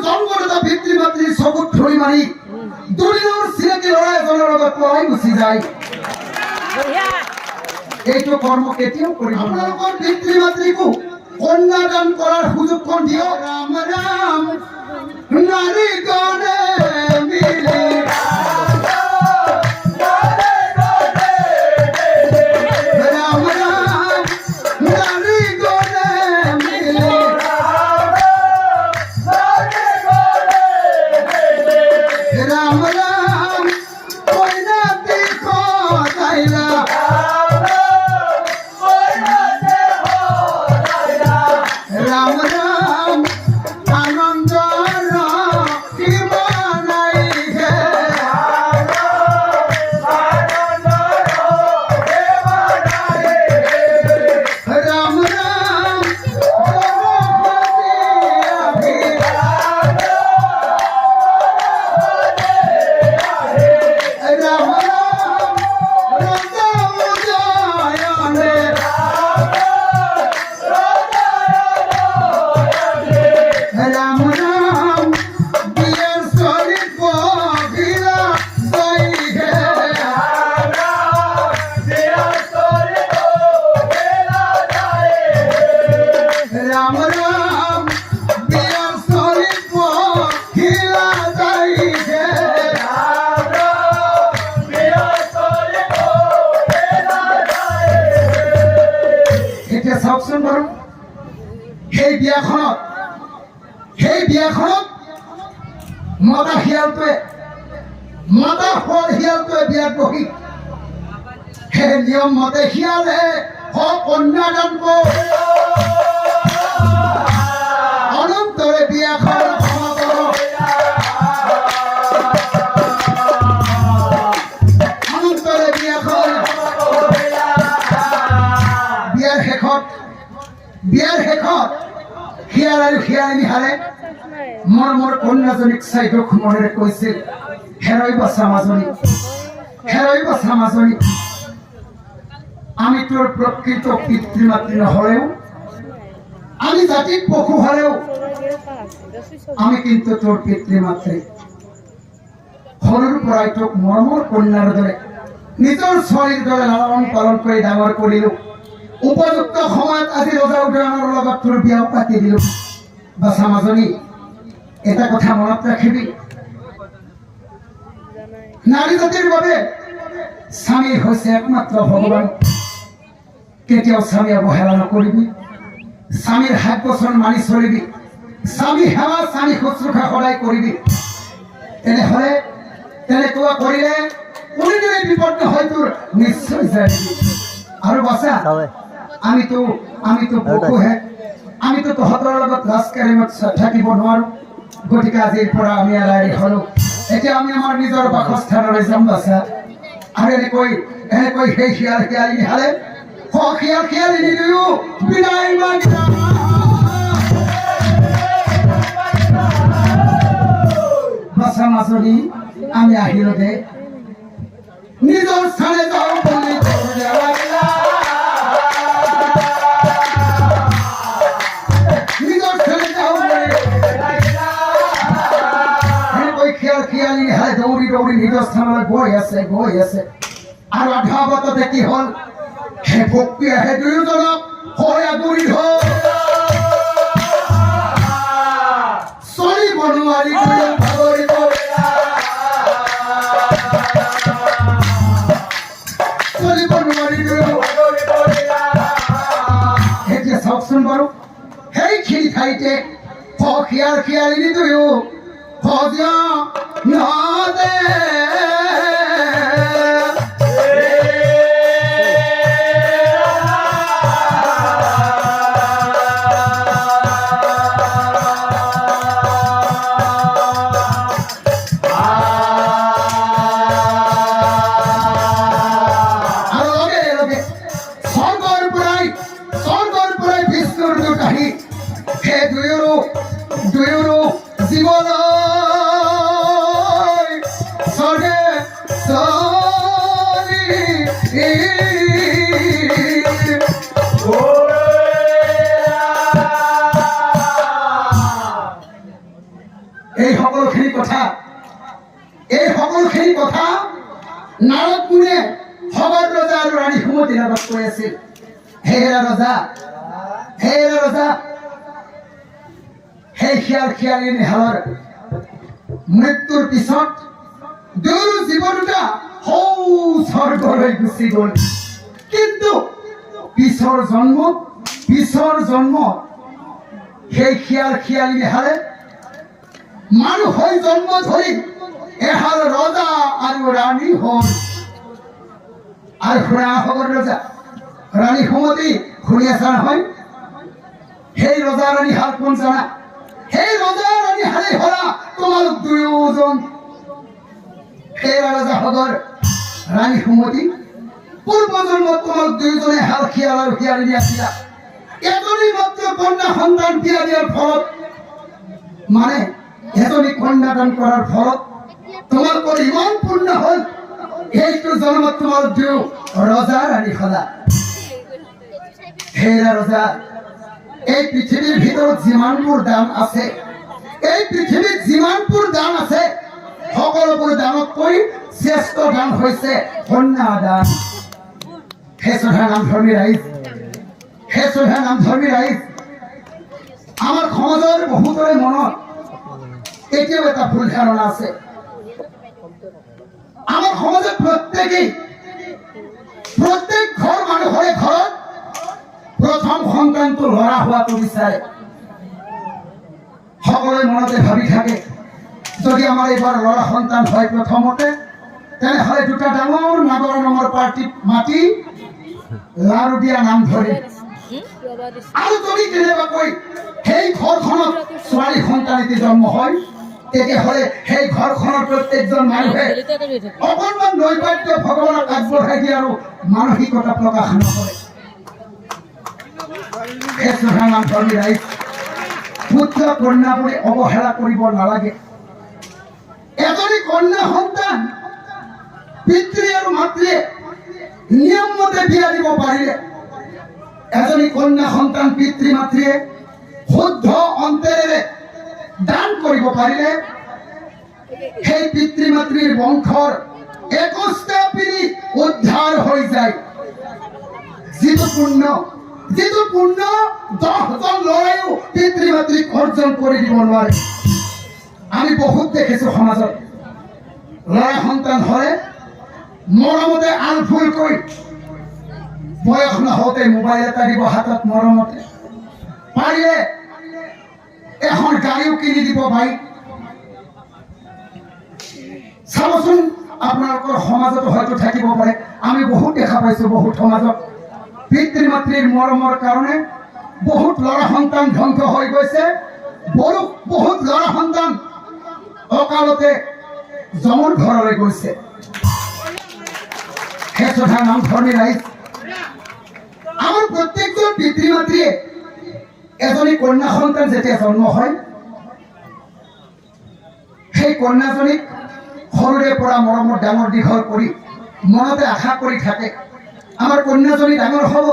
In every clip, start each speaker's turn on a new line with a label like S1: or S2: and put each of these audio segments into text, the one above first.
S1: জন্মদাতা পিতৃ-মাতৃ চকুত ধৰি মাৰি দুদিনৰ চিনাকি ল'ৰা এজনৰ লগত পলাই গুচি যায়। এইটো কৰ্ম কেতিয়াও কৰিব আপোনালোকৰ পিতৃ-মাতৃকো কন্যাদান কৰাৰ সুযোগখন দিয়ক। ৰাম ৰাম নাৰী গণে মিলি সেই বিয়াখনত মতা শিয়ালটোৱে বিয়াত বহি সেই নিয়ম মতে শিয়ালে কন্যাদান অনন্তৰে বিয়াখন বিয়াৰ শেষত শিয়াল আৰু শিয়ালিনী হালে মোৰ কন্যাজনীক চাই দুখ মনেৰে কৈছিল, হেৰৈ বছা মাজনী, আমি তোৰ প্ৰকৃত পিতৃ-মাতৃ নহলেও, আমি জাতিক পশু হলেও আমি কিন্তু তোৰ পিতৃ-মাতৃ। সৰুৰ পৰাই তোক মৰমৰ কন্যাৰ দৰে নিজৰ ছোৱালীৰ দৰে লালন পালন কৰি ডাঙৰ কৰিলো। উপযুক্ত সময়ত আজি ৰজা উদয়নৰ লগত তোৰ বিয়াও পাতি দিলো। বাছা মাজনী, এটা কথা মনত ৰাখিবি, নাৰী জাতিৰ বাবে স্বামী হৈছে একমাত্ৰ ভগৱান। কেতিয়াও স্বামী অৱহেলা নকৰিবি, স্বামীৰ হাত বচন মানি চলিবি, স্বামী সেৱা স্বামী শুশ্ৰূষা সদায় কৰিবি। তেনেকুৱা কৰিলে কোনোদিনে বিপদ নহয় তোৰ, নিশ্চয় জানিবি। আৰু বাছা, আমিতো পশুহে, আমিতো তহঁতৰ লগত ৰাজকাৰীমত থাকিব নোৱাৰো। গতিকে আজিৰ পৰা আমি এৰাই হলো। এতিয়া আমি আমাৰ নিজৰ বাসস্থানলৈ যাম বাছা। আৰু এনেকৈ সেই শিয়ালিনী হালে শিয়ালিনী দুয়ো বিদায় মাগিলা। বাছা মাজনী, আমি আহিলো দে, নিজৰ স্থানে যাওঁ বুলি দৌৰি নিজৰ স্থানলৈ গৈ আছে। আৰু আধা বাটতে কি হল, সেই ভক্তিয়ে সেই দুয়োজনক আগুৰি ধৰ চলিব নোৱাৰি এতিয়া চাওকচোন বাৰু, সেইখিনি ঠাইতে শিয়ালিনী দুয়ো নদে স্বৰ্গৰ পৰাই বিষ্ণুৰ দূত আহি সেই দুয়োৰো জীৱন এই সকলোখিনি কথা নাৰদ মুনিয়ে সগৰ ৰজা আৰু ৰাণী সুমতিৰ আগত কৈ আছিল। হেৰা ৰজা, সেই খিয়ালী নিহালৰ মৃত্যুৰ পিছত দুয়ো জীৱ দুটা স্বৰ্গলৈ গুচি গ'ল। কিন্তু পিছৰ জন্ম সেই খিয়ালী নিহালে মানুহ হৈ জন্ম ধৰি এহাল ৰজা আৰু ৰাণী হ'ল। আৰু শুনা খবৰ ৰজা ৰাণী সুমতি, শুনি আছা নহয়? সেই ৰজা ৰাণী হাল কোন জানা? সেই ৰজা ৰাণী হালেই হলা তোমালোক দুয়োজন। সেই ৰজা খবৰ ৰাণী সুমতি, পূৰ্ব জন্মত তোমালোক দুয়োজনে হাল খিয়াল আৰু খিয়ালী আছিলা। এজনী মাত্ৰ কন্যা সন্তান বিয়া দিয়াৰ ফলত, মানে এজনী কন্যাদান কৰাৰ ফলত তোমালোকৰ ইমান পূৰ্ণ হ'ল, সেইটো জন্মত তোমালোক দুয়ো ৰজা ৰাণী হলা। হেৰা ৰজা, এই পৃথিৱীৰ ভিতৰত যিমানবোৰ দান আছে, সকলোবোৰ দানতকৈ শ্ৰেষ্ঠ দান হৈছে কন্যাদান। হে শ্ৰদ্ধা নামধৰ্মী ৰাইজ, আমাৰ সমাজৰ বহুতৰে মনত এতিয়াও এটা ভুল ধাৰণা আছে। আমাৰ সমাজত প্ৰত্যেক ঘৰ মানুহৰে ঘৰত প্ৰথম সন্তানটো ল'ৰা হোৱাটো বিচাৰে। সকলোৱে মনতে ভাবি থাকে, যদি আমাৰ এইবাৰ ল'ৰা সন্তান হয় প্ৰথমতে, তেনেহ'লে দুটা ডাঙৰ নাগৰ নামৰ পাৰ্টিত মাতি লাৰু দিয়া নাম ধৰিম। আৰু যদি কেনেবাকৈ সেই ঘৰখনত ছোৱালী সন্তান এটি জন্ম হয়, তেতিয়াহ'লে সেই ঘৰখনৰ প্ৰত্যেকজন মানুহে অকণমান নৈবাদ্য ভগৱানক আগবঢ়াই দিয়ে আৰু মানসিকতা প্ৰকাশ নকৰে। পুত্ৰ কন্যা বুলি অৱহেলা কৰিব নালাগে। এজনী কন্যা সন্তান পিতৃ আৰু মাতৃয়ে নিয়ম মতে বিয়া দিব পাৰিলে, এজনী কন্যা সন্তান পিতৃ মাতৃয়ে শুদ্ধ অন্তৰেৰে দান কৰিব পাৰিলে, সেই পিতৃ মাতৃৰ বংশৰ 21টা পিঢ়ি উদ্ধাৰ হৈ যায়। যিটো পুণ্য 10জন ল'ৰাইও পিতৃ মাতৃক অৰ্জন কৰি দিব নোৱাৰে। আমি বহুত দেখিছো সমাজত, ল'ৰা সন্তান হ'লে মৰমতে আলফুল কৰি, বয়স নহওঁতে মোবাইল এটা দিব হাতত, মৰমতে পাৰিলে এখন গাড়ীও কিনি দিব বাইক। চাবচোন, আপোনালোকৰ সমাজতো হয়তো থাকিব পাৰে, আমি বহুত দেখা পাইছো, বহুত সমাজত পিতৃ মাতৃৰ মৰমৰ কাৰণে বহুত ল'ৰা সন্তান ধ্বংস হৈ গৈছে। বহুত ল'ৰা সন্তান অকালতে যমৰ ঘৰলৈ গৈছে। হে শ্ৰদ্ধা নামধৰ্মী ৰাইজ, আমাৰ প্ৰত্যেকজন পিতৃ মাতৃয়ে এজনী কন্যা সন্তান যেতিয়া জন্ম হয়, সেই কন্যাজনীক সৰুৰে পৰা মৰমত ডাঙৰ দীঘল কৰি মনতে আশা কৰি থাকে, আমাৰ কন্যাজনী ডাঙৰ হ'ব,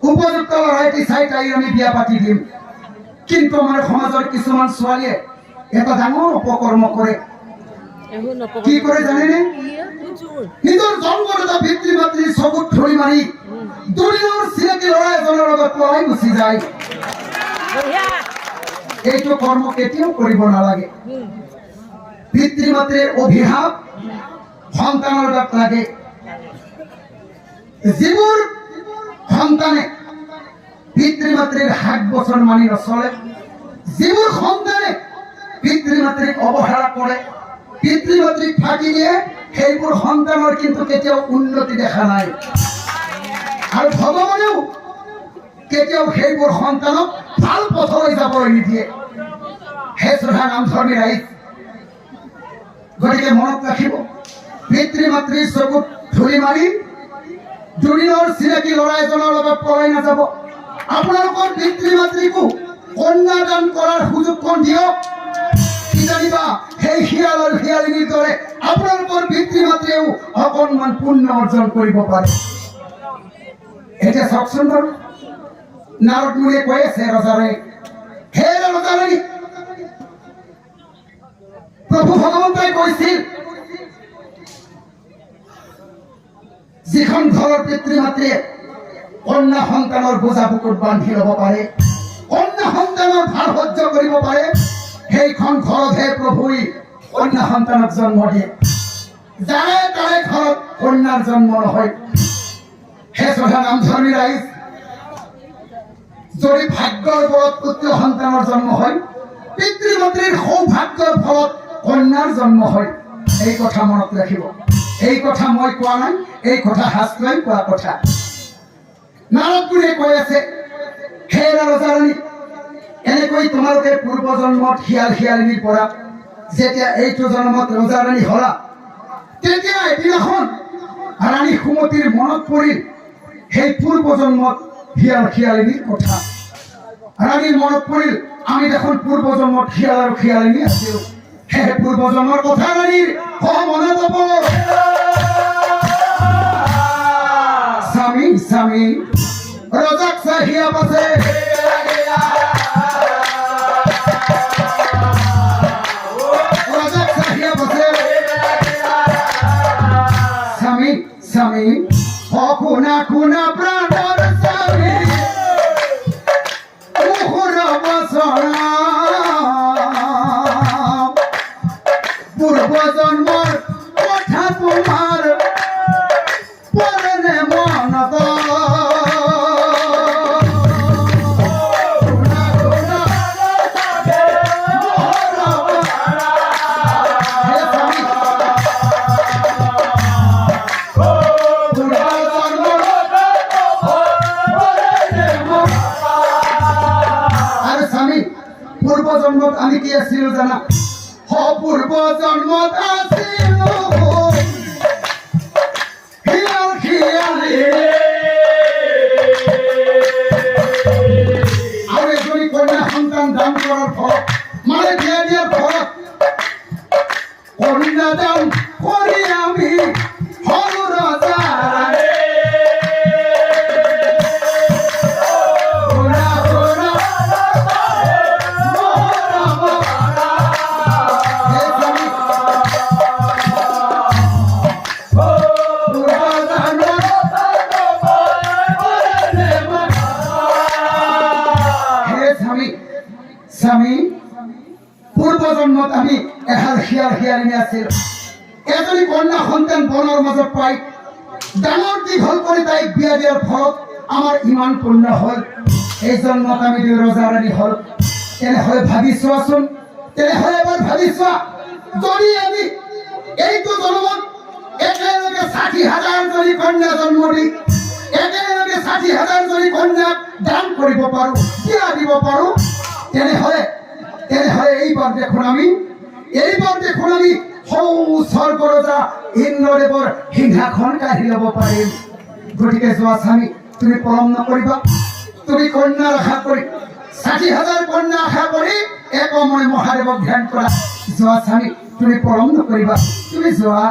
S1: উপযুক্ত ল'ৰা এটি চাই তাইৰ আমি বিয়া পাতি দিম। কিন্তু আমাৰ সমাজৰ কিছুমান ছোৱালীয়ে এটা ডাঙৰ অপকৰ্ম কৰে। কি কৰে জানেনে? নিজৰ জন্মদাতা পিতৃ মাতৃৰ চকুত ধৰি মাৰি দুদিনৰ চিনাকি ল'ৰা এজনৰ লগত পলাই গুচি যায়। এইটো কৰ্ম কেতিয়াও কৰিব নালাগে। পিতৃ মাতৃৰ অভিশাপ সন্তানৰ গাত লাগে। যিবোৰ সন্তানে পিতৃ মাতৃৰ হাত বচন মানি নচলে, যিবোৰ সন্তানে পিতৃ মাতৃক অৱহেলা কৰে, পিতৃ মাতৃক ফাঁকি দিয়ে, সেইবোৰ সন্তানৰ কিন্তু কেতিয়াও উন্নতি দেখা নাই। আৰু ভগৱানেও কেতিয়াও সেইবোৰ সন্তানক ভাল পথলৈ যাবলৈ নিদিয়ে। হে শ্ৰদ্ধা নামধৰ্মী ৰাইজ, গতিকে মনত ৰাখিব, পিতৃ মাতৃৰ চকুত ধুলি মাৰি দুদিনৰ চিনাকি ল'ৰা এজনৰ লগত পলাই নাযাব। আপোনালোকৰ পিতৃ মাতৃকো কন্যাদান কৰাৰ সুযোগখন দিয়ক। কি জানিবা, সেই শিয়াল আৰু শিয়ালিনীৰ দৰে আপোনালোকৰ পিতৃ মাতৃয়েও অকণমান পুণ্য অৰ্জন কৰিব পাৰে। এতিয়া চাওকচোন বাৰু, নাৰদ মুনিয়ে কৈ আছে ৰজাৰে, হে ৰজাৰাণী, প্ৰভু ভগৱন্তই কৈছিল যিখন ঘৰৰ পিতৃ মাতৃয়ে কন্যা সন্তানৰ বোজা বুকুত বান্ধি ল'ব পাৰে, কন্যা সন্তানৰ ভাৰ সহ্য কৰিব পাৰে, সেইখন ঘৰতহে প্ৰভুই কন্যা সন্তানক জন্ম দিয়ে। যাৰে তাৰে ঘৰত কন্যাৰ জন্ম নহয়। হে শ্ৰদ্ধা নামধৰ্মী ৰাইজ, যদি ভাগ্যৰ বলত পুত্ৰ সন্তানৰ জন্ম হয়, পিতৃ মাতৃৰ সৌভাগ্যৰ ফলত কন্যাৰ জন্ম হয়। এই কথা মনত ৰাখিব। এই কথা মই কোৱা নাই, এই কথা শাস্ত্ৰই কোৱা কথা। নাৰদগুৰুৱে কৈ আছে, হে ৰজাৰাণী, এনেকৈ তোমালোকে পূৰ্বজন্মত শিয়াল শিয়ালিনীৰ পৰা যেতিয়া এইটো জন্মত ৰজাৰাণী হলা, তেতিয়া এদিনাখন ৰাণী সুমতিৰ মনত পৰিল সেই পূৰ্বজন্মত শিয়াল শিয়ালিনীৰ কথা। ৰাণীৰ মনত পৰিল, আমি দেখোন পূৰ্বজন্মত শিয়াল আৰু শিয়ালিনী আছিলো। সেই পূৰ্বজন্মৰ কথা ৰাণীৰ মনত পৰে। স্বামী স্বামী ৰজাক চাহিয়া পাছে, ৰজাক চাহিয়া পাছে। স্বামী স্বামী শুনা শুনা প্ৰাণৰ স্বামী, মুখৰ বচনা পূৰ্বজন্মৰ কথা তোমাৰ পৰে মনত। পূৰ্বজন্মত আমি কি আছিলো জানা? পূৰ্বজন্মত আছিলো শিয়াল শিয়ালী। আৰু এজনী কন্যা সন্তান দান কৰাৰ ফলত, মানে বিয়া দিয়াৰ ফলত, কন্যা দান কৰি আমি হলো ৰজা। স্বামী, পূৰ্বজন্মত আমি এহাল শিয়াল শিয়ালিনী আছিল। এজনী কন্যা সন্তান বনৰ মাজত পাই ডাঙৰ দীঘল কৰি তাইক বিয়া দিয়াৰ ফলত আমাৰ ইমান পুণ্য হ'ল। এই জন্মত আমি দুই ৰজাৰাণী হ'ল। তেনেহ'লে ভাবি চোৱাচোন, তেনেহ'লে এবাৰ ভাবি চোৱা, যদি আমি এইটো জন্মত একেলগে ৬০,০০০ জনী কন্যা জন্ম দি একেলগে ৬০,০০০ কন্যাক দান কৰিব পাৰো, বিয়া দিব পাৰো, তেনেহ'লে এইবাৰ দেখোন আমি স্বৰ্গ ৰজা ইন্দ্ৰদেৱৰ সিংহাসন কাঢ়ি ল'ব পাৰিম। গতিকে যোৱা স্বামী, তুমি পলম নকৰিবা। তুমি কন্যাৰ আশা কৰি ৬০,০০০ কন্যা আশা কৰি একময় মহাদেৱক ধ্যান কৰা। যোৱা স্বামী, তুমি পলম নকৰিবা, তুমি যোৱা।